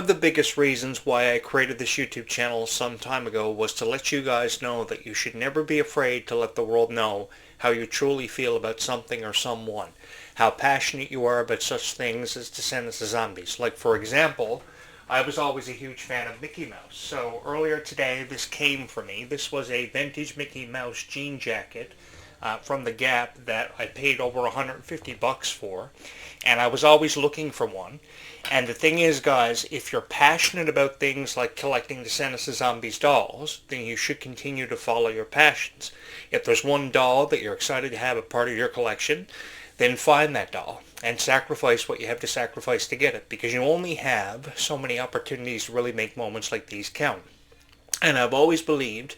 of the biggest reasons why I created this YouTube channel some time ago was to let you guys know that you should never be afraid to let the world know how you truly feel about something or someone, how passionate you are about such things as Descendants of Zombies. Like, for example, I was always a huge fan of Mickey Mouse. So earlier today, this came for me. This was a vintage Mickey Mouse jean jacket from the Gap that I paid over $150 for, and I was always looking for one. And the thing is, guys, if you're passionate about things like collecting Descendants of Zombies dolls, then you should continue to follow your passions. If there's one doll that you're excited to have a part of your collection, then find that doll and sacrifice what you have to sacrifice to get it, because you only have so many opportunities to really make moments like these count. And I've always believed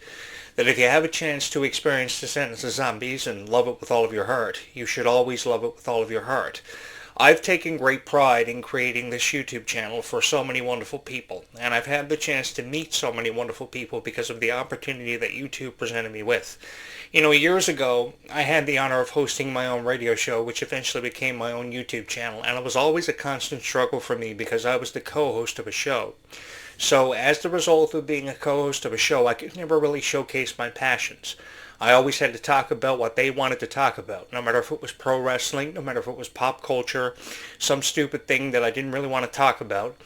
that if you have a chance to experience Descendants of Zombies and love it with all of your heart, you should always love it with all of your heart. I've taken great pride in creating this YouTube channel for so many wonderful people, and I've had the chance to meet so many wonderful people because of the opportunity that YouTube presented me with. You know, years ago, I had the honor of hosting my own radio show, which eventually became my own YouTube channel, and it was always a constant struggle for me because I was the co-host of a show. So as the result of being a co-host of a show, I could never really showcase my passions. I always had to talk about what they wanted to talk about, no matter if it was pro wrestling, no matter if it was pop culture, some stupid thing that I didn't really want to talk about.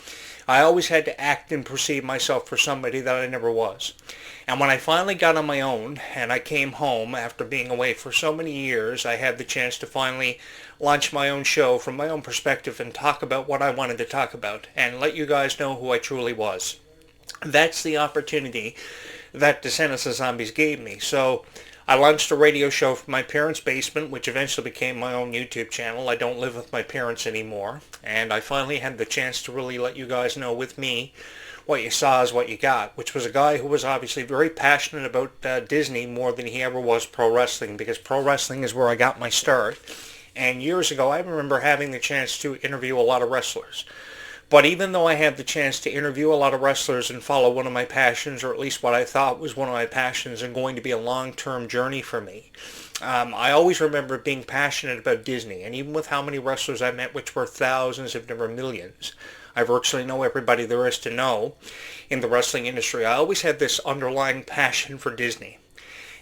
I always had to act and perceive myself for somebody that I never was. And when I finally got on my own and I came home after being away for so many years, I had the chance to finally launch my own show from my own perspective and talk about what I wanted to talk about and let you guys know who I truly was. That's the opportunity that Descendants of Zombies gave me. So I launched a radio show from my parents' basement, which eventually became my own YouTube channel. I don't live with my parents anymore, and I finally had the chance to really let you guys know with me what you saw is what you got, which was a guy who was obviously very passionate about Disney more than he ever was pro wrestling, because pro wrestling is where I got my start. And years ago, I remember having the chance to interview a lot of wrestlers. But even though I had the chance to interview a lot of wrestlers and follow one of my passions, or at least what I thought was one of my passions and going to be a long-term journey for me, I always remember being passionate about Disney. And even with how many wrestlers I met, which were thousands if never millions, I virtually know everybody there is to know in the wrestling industry, I always had this underlying passion for Disney.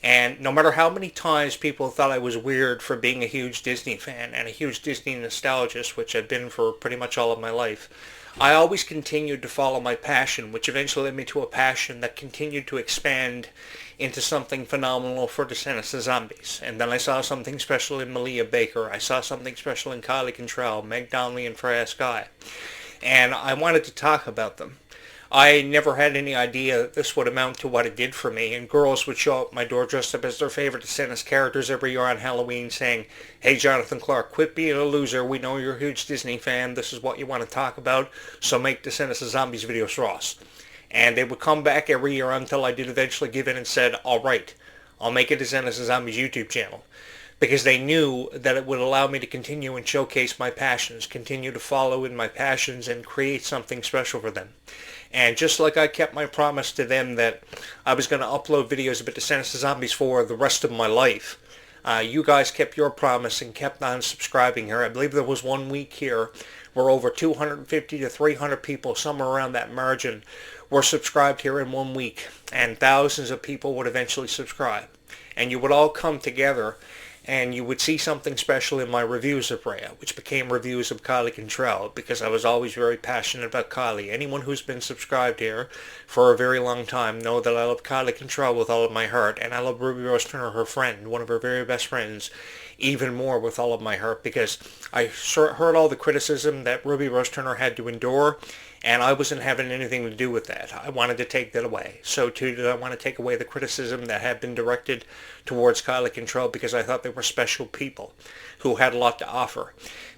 And no matter how many times people thought I was weird for being a huge Disney fan and a huge Disney nostalgist, which I've been for pretty much all of my life, I always continued to follow my passion, which eventually led me to a passion that continued to expand into something phenomenal for Descendants of Zombies. And then I saw something special in Malia Baker. I saw something special in Kylie Cantrell, Meg Donnelly, and Freya Sky. And I wanted to talk about them. I never had any idea that this would amount to what it did for me, and girls would show up at my door dressed up as their favorite Descendants characters every year on Halloween saying, "Hey Jonathan Clarke, quit being a loser, we know you're a huge Disney fan, this is what you want to talk about, so make Descendants of Zombies videos for us." And they would come back every year until I did eventually give in and said, "Alright, I'll make a Descendants of Zombies YouTube channel." Because they knew that it would allow me to continue and showcase my passions, continue to follow in my passions, and create something special for them. And just like I kept my promise to them that I was going to upload videos about Descendants of Zombies for the rest of my life, you guys kept your promise and kept on subscribing here. I believe there was 1 week here where over 250 to 300 people, somewhere around that margin, were subscribed here in 1 week. And thousands of people would eventually subscribe. And you would all come together and you would see something special in my reviews of Rhea, which became reviews of Kylie Cantrell, because I was always very passionate about Kylie. Anyone who's been subscribed here for a very long time know that I love Kylie Cantrell with all of my heart, and I love Ruby Rose Turner, her friend, one of her very best friends, even more with all of my heart, because I heard all the criticism that Ruby Rose Turner had to endure, and I wasn't having anything to do with that. I wanted to take that away. So too did I want to take away the criticism that had been directed towards Kylie Cantrell, because I thought they were special people who had a lot to offer,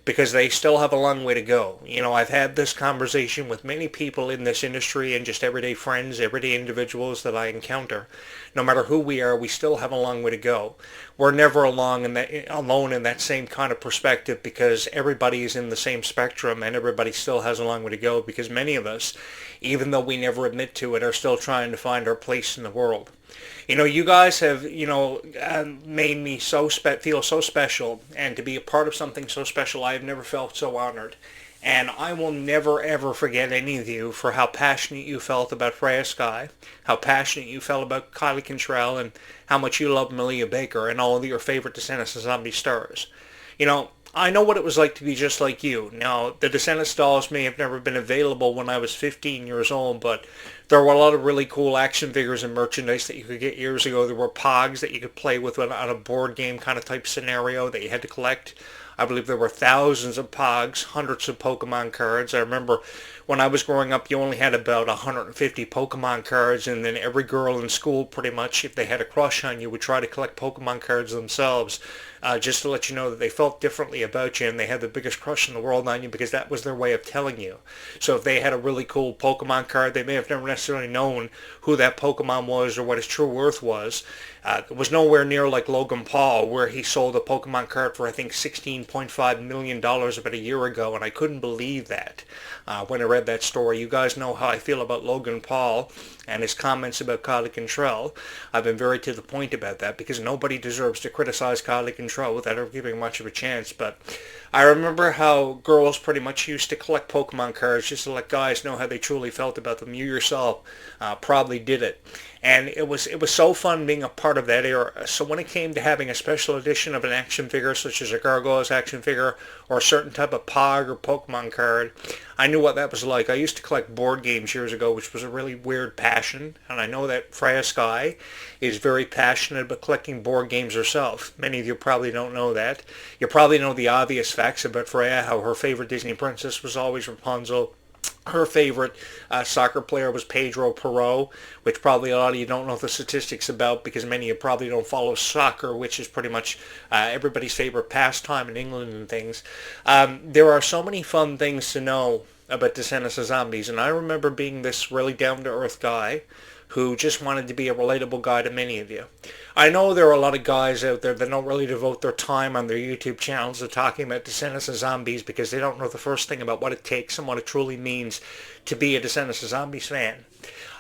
because they still have a long way to go. You know, I've had this conversation with many people in this industry and just everyday friends, everyday individuals that I encounter. No matter who we are, we still have a long way to go. We're never alone in that same kind of perspective, because everybody is in the same spectrum and everybody still has a long way to go, because many of us, even though we never admit to it, are still trying to find our place in the world. You know, you guys have, made me feel so special, and to be a part of something so special, I have never felt so honored. And I will never ever forget any of you for how passionate you felt about Freya Sky, how passionate you felt about Kylie Cantrell, and how much you love Malia Baker and all of your favorite Descendants of Zombie stars. I know what it was like to be just like you. Now, the Descendants dolls may have never been available when I was 15 years old, but there were a lot of really cool action figures and merchandise that you could get years ago. There were Pogs that you could play with on a board game kind of type scenario that you had to collect. I believe there were thousands of Pogs, hundreds of Pokemon cards. I remember when I was growing up, you only had about 150 Pokemon cards, and then every girl in school, pretty much, if they had a crush on you, would try to collect Pokemon cards themselves, just to let you know that they felt differently about you, and they had the biggest crush in the world on you because that was their way of telling you. So if they had a really cool Pokemon card, they may have never necessarily known who that Pokemon was or what his true worth was. It was nowhere near like Logan Paul, where he sold a Pokemon card for, I think, $16.5 million about a year ago, and I couldn't believe that when I read that story. You guys know how I feel about Logan Paul and his comments about Kylie Cantrell. I've been very to the point about that because nobody deserves to criticize Kylie Cantrell without ever giving much of a chance. But I remember how girls pretty much used to collect Pokemon cards just to let guys know how they truly felt about them. You yourself probably did it. And it was so fun being a part of that era. So when it came to having a special edition of an action figure, such as a Gargoyles action figure, or a certain type of Pog or Pokemon card, I knew what that was like. I used to collect board games years ago, which was a really weird passion. And I know that Freya Sky is very passionate about collecting board games herself. Many of you probably don't know that. You probably know the obvious facts about Freya, how her favorite Disney princess was always Rapunzel. Her favorite soccer player was Pedro Perot, which probably a lot of you don't know the statistics about because many of you probably don't follow soccer, which is pretty much everybody's favorite pastime in England and things. There are so many fun things to know about Descendants of Zombies, and I remember being this really down-to-earth guy who just wanted to be a relatable guy to many of you. I know there are a lot of guys out there that don't really devote their time on their YouTube channels to talking about Descendants of Zombies because they don't know the first thing about what it takes and what it truly means to be a Descendants of Zombies fan.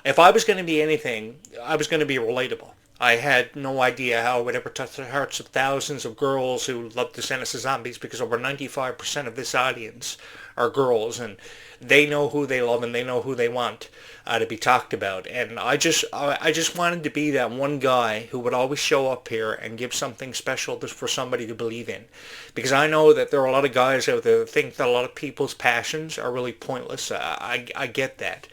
If I was going to be anything, I was going to be relatable. I had no idea how I would ever touch the hearts of thousands of girls who love Descendants of Zombies because over 95% of this audience are girls, and they know who they love and they know who they want to be talked about. And I just wanted to be that one guy who would always show up here and give something special for somebody to believe in, because I know that there are a lot of guys out there that think that a lot of people's passions are really pointless. I get that,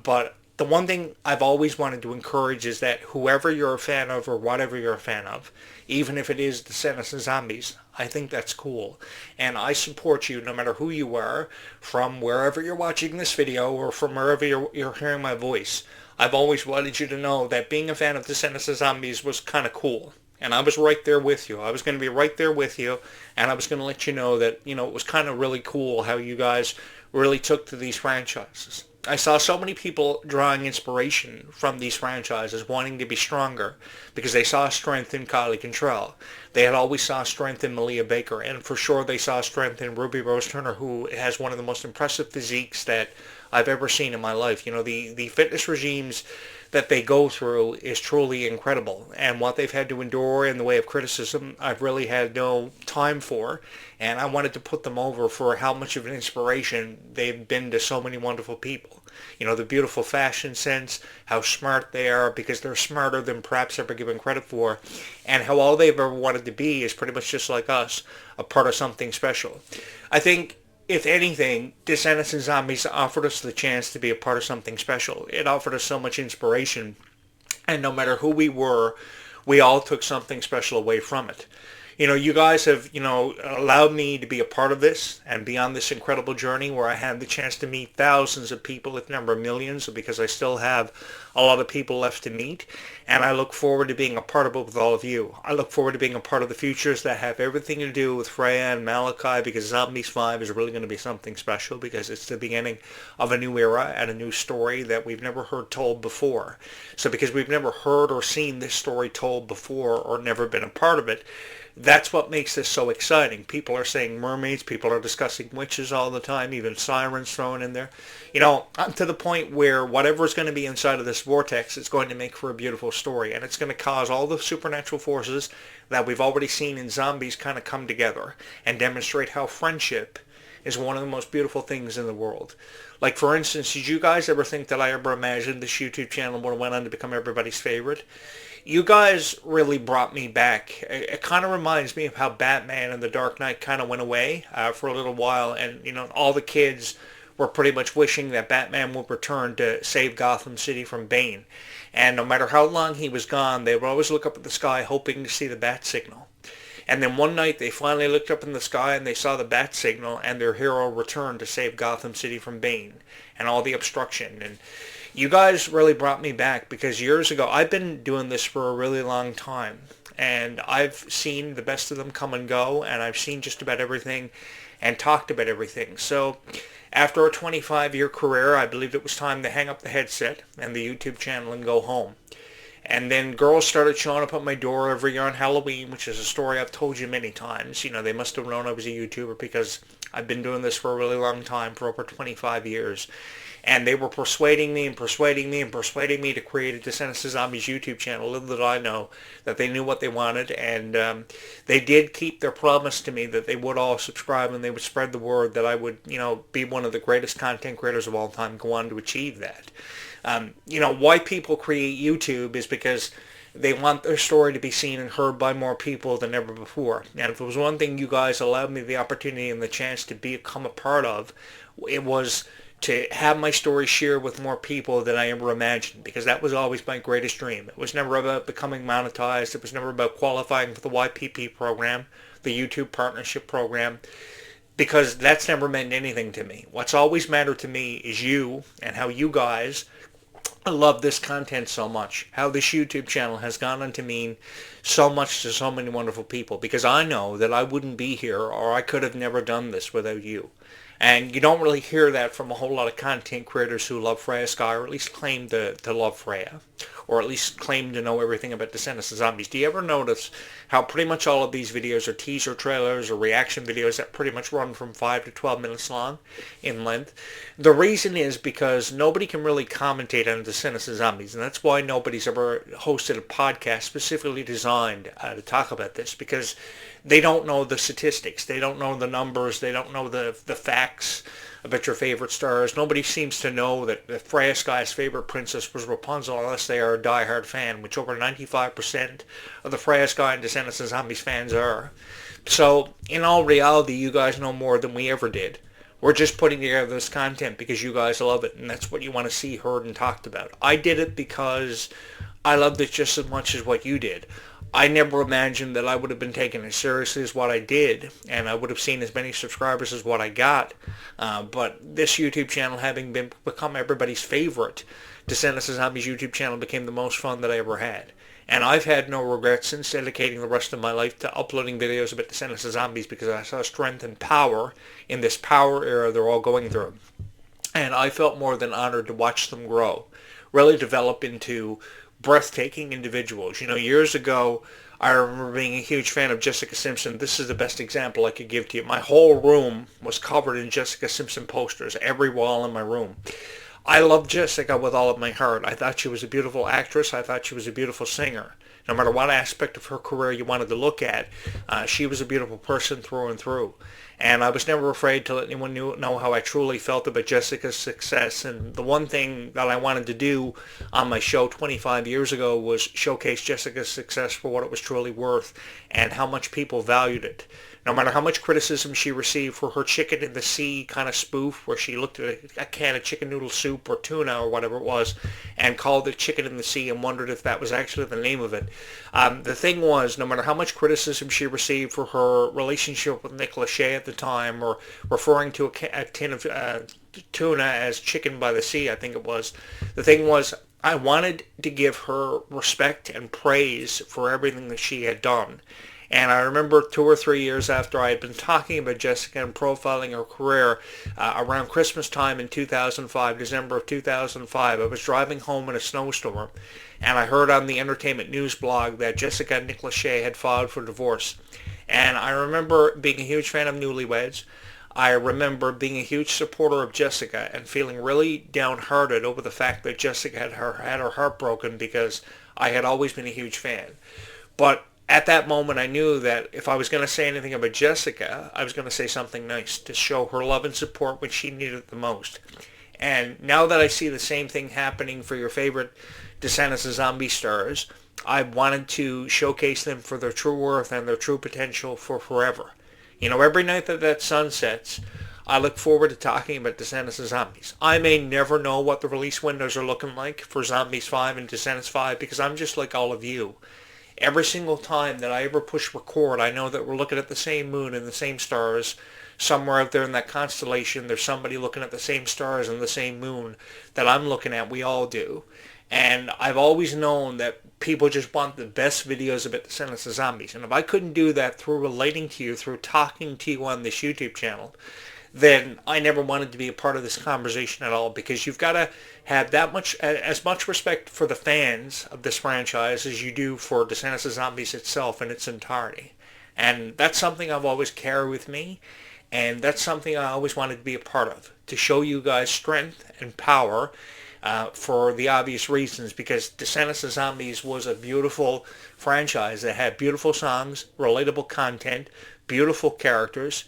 but the one thing I've always wanted to encourage is that whoever you're a fan of or whatever you're a fan of, even if it is Descendants of Zombies, I think that's cool. And I support you no matter who you are, from wherever you're watching this video or from wherever you're hearing my voice. I've always wanted you to know that being a fan of Descendants of Zombies was kind of cool. And I was right there with you. I was going to be right there with you, and I was going to let you know that, it was kind of really cool how you guys really took to these franchises. I saw so many people drawing inspiration from these franchises, wanting to be stronger because they saw strength in Kylie Cantrell. They had always saw strength in Malia Baker, and for sure they saw strength in Ruby Rose Turner, who has one of the most impressive physiques that I've ever seen in my life. The fitness regimes that they go through is truly incredible, and what they've had to endure in the way of criticism, I've really had no time for, and I wanted to put them over for how much of an inspiration they've been to so many wonderful people. The beautiful fashion sense, how smart they are because they're smarter than perhaps ever given credit for, and how all they've ever wanted to be is pretty much just like us, a part of something special. I think, if anything, Descendants and Zombies offered us the chance to be a part of something special. It offered us so much inspiration, and no matter who we were, we all took something special away from it. You guys have, allowed me to be a part of this and be on this incredible journey where I had the chance to meet thousands of people, if not millions, because I still have a lot of people left to meet. And I look forward to being a part of it with all of you. I look forward to being a part of the futures that have everything to do with Freya and Malachi, because Zombies 5 is really going to be something special because it's the beginning of a new era and a new story that we've never heard told before. So because we've never heard or seen this story told before or never been a part of it, that's what makes this so exciting. People are saying mermaids, people are discussing witches all the time, even sirens thrown in there. I'm to the point where whatever is going to be inside of this vortex is going to make for a beautiful story, and it's going to cause all the supernatural forces that we've already seen in Zombies kind of come together and demonstrate how friendship is one of the most beautiful things in the world. Like, for instance, did you guys ever think that I ever imagined this YouTube channel would have went on to become everybody's favorite? You guys really brought me back. It kind of reminds me of how Batman and the Dark Knight kind of went away for a little while, and all the kids were pretty much wishing that Batman would return to save Gotham City from Bane. And no matter how long he was gone, they would always look up at the sky hoping to see the bat signal. And then one night they finally looked up in the sky and they saw the bat signal, and their hero returned to save Gotham City from Bane and all the obstruction. And you guys really brought me back, because years ago, I've been doing this for a really long time, and I've seen the best of them come and go, and I've seen just about everything and talked about everything. So after a 25-year career, I believed it was time to hang up the headset and the YouTube channel and go home. And then girls started showing up at my door every year on Halloween, which is a story I've told you many times. They must have known I was a YouTuber, because I've been doing this for a really long time, for over 25 years. And they were persuading me to create a Descendants of Zombies YouTube channel. Little did I know that they knew what they wanted, and they did keep their promise to me that they would all subscribe and they would spread the word that I would, be one of the greatest content creators of all time, go on to achieve that. Why people create YouTube is because they want their story to be seen and heard by more people than ever before. And if there was one thing you guys allowed me the opportunity and the chance to become a part of, it was to have my story shared with more people than I ever imagined, because that was always my greatest dream. It was never about becoming monetized. It was never about qualifying for the YPP program, the YouTube Partnership Program, because that's never meant anything to me. What's always mattered to me is you, and how you guys love this content so much, how this YouTube channel has gone on to mean so much to so many wonderful people, because I know that I wouldn't be here, or I could have never done this without you. And you don't really hear that from a whole lot of content creators who love Freya Sky, or at least claim to love Freya, or at least claim to know everything about Descendants of Zombies. Do you ever notice how pretty much all of these videos are teaser trailers or reaction videos that pretty much run from 5 to 12 minutes long in length? The reason is because nobody can really commentate on Descendants of Zombies, and that's why nobody's ever hosted a podcast specifically designed to talk about this, because they don't know the statistics, they don't know the numbers, they don't know the facts about your favorite stars. Nobody seems to know that Freya Sky's favorite princess was Rapunzel unless they are a diehard fan, which over 95% of the Freya Sky and Descendants of Zombies fans are. So, in all reality, you guys know more than we ever did. We're just putting together this content because you guys love it, and that's what you want to see, heard, and talked about. I did it because I loved it just as much as what you did. I never imagined that I would have been taken as seriously as what I did, and I would have seen as many subscribers as what I got. But this YouTube channel having become everybody's favorite, Descendants of Zombies YouTube channel became the most fun that I ever had. And I've had no regrets since dedicating the rest of my life to uploading videos about Descendants of Zombies, because I saw strength and power in this power era they're all going through. And I felt more than honored to watch them grow, really develop into breathtaking individuals. Years ago, I remember being a huge fan of Jessica Simpson. This is the best example I could give to you. My whole room was covered in Jessica Simpson posters, every wall in my room. I loved Jessica with all of my heart. I thought she was a beautiful actress. I thought she was a beautiful singer. No matter what aspect of her career you wanted to look at, she was a beautiful person through and through. And I was never afraid to let anyone know how I truly felt about Jessica's success. And the one thing that I wanted to do on my show 25 years ago was showcase Jessica's success for what it was truly worth and how much people valued it. No matter how much criticism she received for her chicken in the sea kind of spoof, where she looked at a can of chicken noodle soup or tuna or whatever it was and called it chicken in the sea and wondered if that was actually the name of it. The thing was, no matter how much criticism she received for her relationship with Nick Lachey at the time, or referring to a tin of tuna as chicken by the sea, I think it was, the thing was, I wanted to give her respect and praise for everything that she had done. And I remember 2 or 3 years after I had been talking about Jessica and profiling her career, around Christmas time in 2005, December of 2005, I was driving home in a snowstorm, and I heard on the Entertainment News blog that Jessica and Nick Lachey had filed for divorce. And I remember being a huge fan of Newlyweds. I remember being a huge supporter of Jessica and feeling really downhearted over the fact that Jessica had her heart broken, because I had always been a huge fan. But at that moment I knew that if I was going to say anything about Jessica, I was going to say something nice to show her love and support when she needed it the most. And now that I see the same thing happening for your favorite Descendants of Zombie stars, I wanted to showcase them for their true worth and their true potential for forever. You know, every night that sun sets, I look forward to talking about Descendants of Zombies. I may never know what the release windows are looking like for Zombies 5 and Descendants 5 because I'm just like all of you. Every single time that I ever push record, I know that we're looking at the same moon and the same stars. Somewhere out there in that constellation, there's somebody looking at the same stars and the same moon that I'm looking at. We all do. And I've always known that people just want the best videos about Descendants of Zombies. And if I couldn't do that through relating to you, through talking to you on this YouTube channel, then I never wanted to be a part of this conversation at all, because you've got to have as much respect for the fans of this franchise as you do for Descendants of Zombies itself in its entirety. And that's something I've always carried with me, and that's something I always wanted to be a part of, to show you guys strength and power for the obvious reasons, because Descendants of Zombies was a beautiful franchise that had beautiful songs, relatable content, beautiful characters.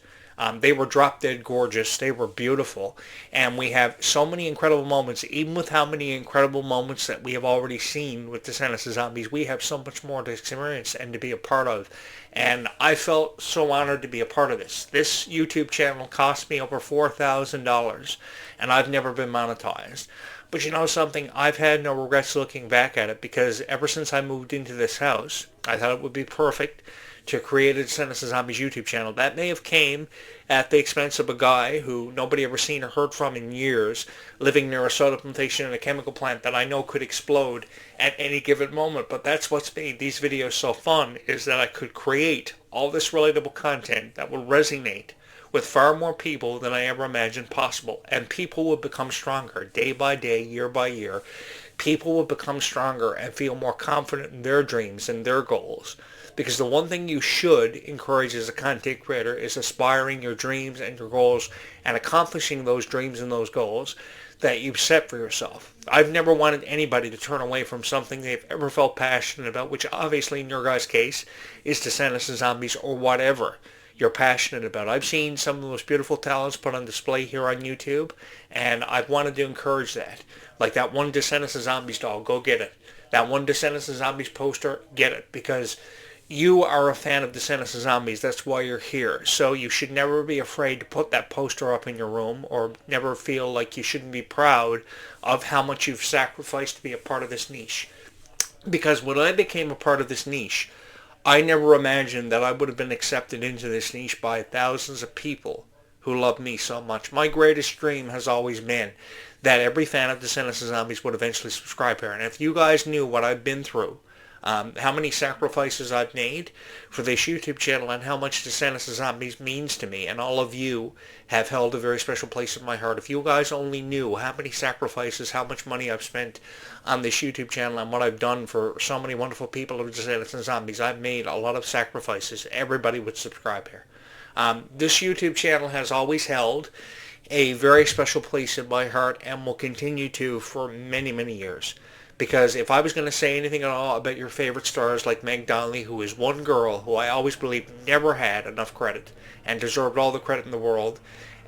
They were drop dead gorgeous. They were beautiful. And we have so many incredible moments. Even with how many incredible moments that we have already seen with Descendants of Zombies, we have so much more to experience and to be a part of. And I felt so honored to be a part of this. This YouTube channel cost me over $4,000, and I've never been monetized. But you know something? I've had no regrets looking back at it, because ever since I moved into this house, I thought it would be perfect to create a Descendants of Zombies YouTube channel. That may have came at the expense of a guy who nobody ever seen or heard from in years, living near a soda plantation and a chemical plant that I know could explode at any given moment. But that's what's made these videos so fun, is that I could create all this relatable content that will resonate with far more people than I ever imagined possible. And people will become stronger day by day, year by year. People will become stronger and feel more confident in their dreams and their goals. Because the one thing you should encourage as a content creator is aspiring your dreams and your goals and accomplishing those dreams and those goals that you've set for yourself. I've never wanted anybody to turn away from something they've ever felt passionate about, which obviously in your guys' case is Descendants of Zombies or whatever you're passionate about. I've seen some of the most beautiful talents put on display here on YouTube, and I've wanted to encourage that. Like that one Descendants of Zombies doll, go get it. That one Descendants of Zombies poster, get it. Because you are a fan of Descendants of Zombies. That's why you're here. So you should never be afraid to put that poster up in your room, or never feel like you shouldn't be proud of how much you've sacrificed to be a part of this niche. Because when I became a part of this niche, I never imagined that I would have been accepted into this niche by thousands of people who love me so much. My greatest dream has always been that every fan of Descendants of Zombies would eventually subscribe here. And if you guys knew what I've been through, how many sacrifices I've made for this YouTube channel, and how much Descendants of Zombies means to me, and all of you have held a very special place in my heart. If you guys only knew how many sacrifices, how much money I've spent on this YouTube channel and what I've done for so many wonderful people of Descendants of Zombies. I've made a lot of sacrifices. Everybody would subscribe here. This YouTube channel has always held a very special place in my heart, and will continue to for many, many years. Because if I was going to say anything at all about your favorite stars like Meg Donnelly, who is one girl who I always believed never had enough credit and deserved all the credit in the world,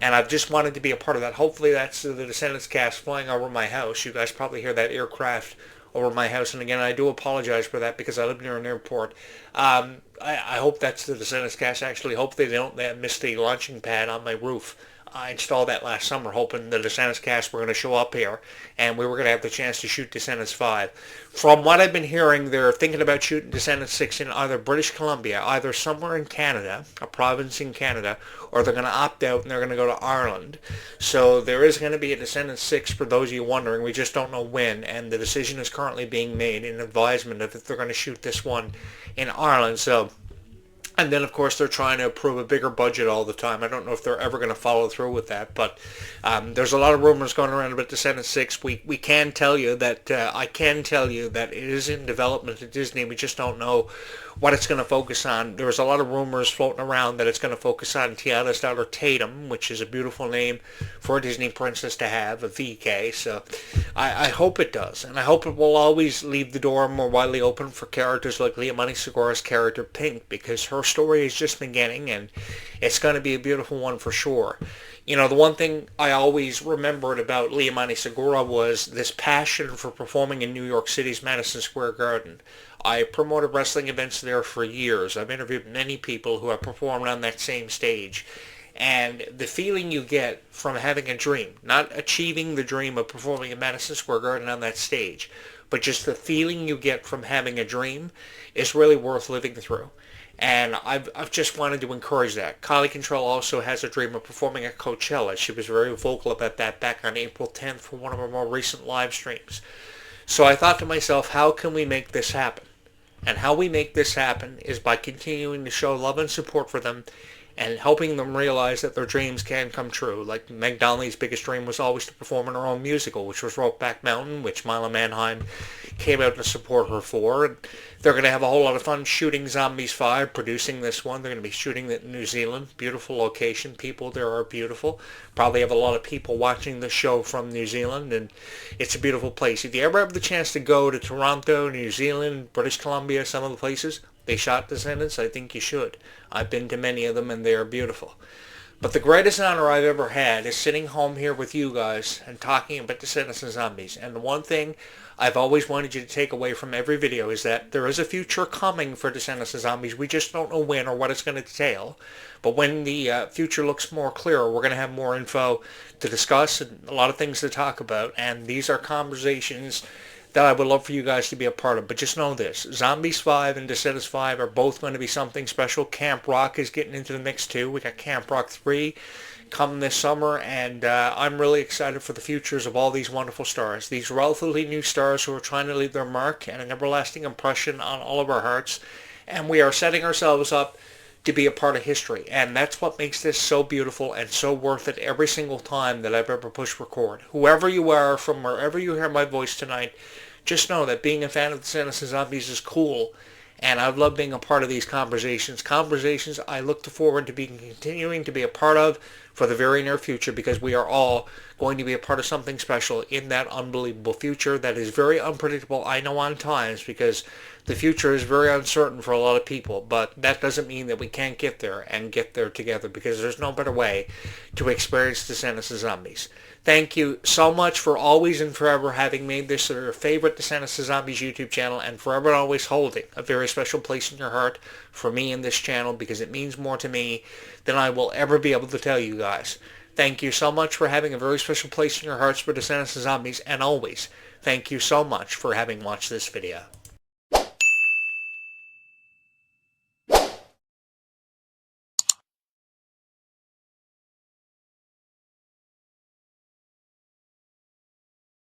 and I've just wanted to be a part of that. Hopefully that's the Descendants cast flying over my house. You guys probably hear that aircraft over my house, and again, I do apologize for that because I live near an airport. I hope that's the Descendants cast. Actually, hopefully they don't miss the launching pad on my roof. I installed that last summer, hoping the Descendants cast were going to show up here, and we were going to have the chance to shoot Descendants 5. From what I've been hearing, they're thinking about shooting Descendants 6 in either British Columbia, either somewhere in Canada, a province in Canada, or they're going to opt out and they're going to go to Ireland. So there is going to be a Descendants 6 for those of you wondering. We just don't know when, and the decision is currently being made in advisement of if they're going to shoot this one in Ireland. So And then, of course, they're trying to approve a bigger budget all the time. I don't know if they're ever going to follow through with that, but there's a lot of rumors going around about Descendants 6. We can tell you that, I can tell you that it is in development at Disney. We just don't know what it's going to focus on. There's a lot of rumors floating around that it's going to focus on Tiana's daughter Tatum, which is a beautiful name for a Disney princess to have, a VK. So I hope it does, and I hope it will always leave the door more widely open for characters like Liamani Segura's character Pink, because her story is just beginning, and it's going to be a beautiful one for sure. You know, the one thing I always remembered about Liamani Segura was this passion for performing in New York City's Madison Square Garden. I promoted wrestling events there for years. I've interviewed many people who have performed on that same stage. And the feeling you get from having a dream, not achieving the dream of performing in Madison Square Garden on that stage, but just the feeling you get from having a dream is really worth living through. And I've just wanted to encourage that. Kylie Control also has a dream of performing at Coachella. She was very vocal about that back on April 10th for one of our more recent live streams. So I thought to myself, how can we make this happen? And how we make this happen is by continuing to show love and support for them and helping them realize that their dreams can come true. Like Meg Donnelly's biggest dream was always to perform in her own musical, which was Ropeback Mountain, which Mila Manheim came out to support her for. And they're going to have a whole lot of fun shooting Zombies 5, producing this one. They're going to be shooting it in New Zealand. Beautiful location. People there are beautiful. Probably have a lot of people watching the show from New Zealand, and it's a beautiful place. If you ever have the chance to go to Toronto, New Zealand, British Columbia, some of the places they shot Descendants, I think you should. I've been to many of them, and they are beautiful. But the greatest honor I've ever had is sitting home here with you guys and talking about Descendants and Zombies. And the one thing I've always wanted you to take away from every video is that there is a future coming for Descendants and Zombies. We just don't know when or what it's going to entail. But when the future looks more clear, we're going to have more info to discuss and a lot of things to talk about. And these are conversations that I would love for you guys to be a part of. But just know this, Zombies 5 and Descendants 5 are both going to be something special. Camp Rock is getting into the mix too. We got Camp Rock 3 coming this summer, and I'm really excited for the futures of all these wonderful stars. These relatively new stars who are trying to leave their mark and an everlasting impression on all of our hearts. And we are setting ourselves up to be a part of history. And that's what makes this so beautiful and so worth it every single time that I've ever pushed record. Whoever you are, from wherever you hear my voice tonight, just know that being a fan of Descendants and Zombies is cool. And I've loved being a part of these conversations. Conversations I look forward to being continuing to be a part of for the very near future, because we are all going to be a part of something special in that unbelievable future that is very unpredictable, I know, on times, because the future is very uncertain for a lot of people. But that doesn't mean that we can't get there and get there together, because there's no better way to experience Descendants and Zombies. Thank you so much for always and forever having made this your favorite Descendants and Zombies YouTube channel, and forever and always holding a very special place in your heart for me and this channel, because it means more to me than I will ever be able to tell you guys. Thank you so much for having a very special place in your hearts for Descendants and Zombies, and always, thank you so much for having watched this video.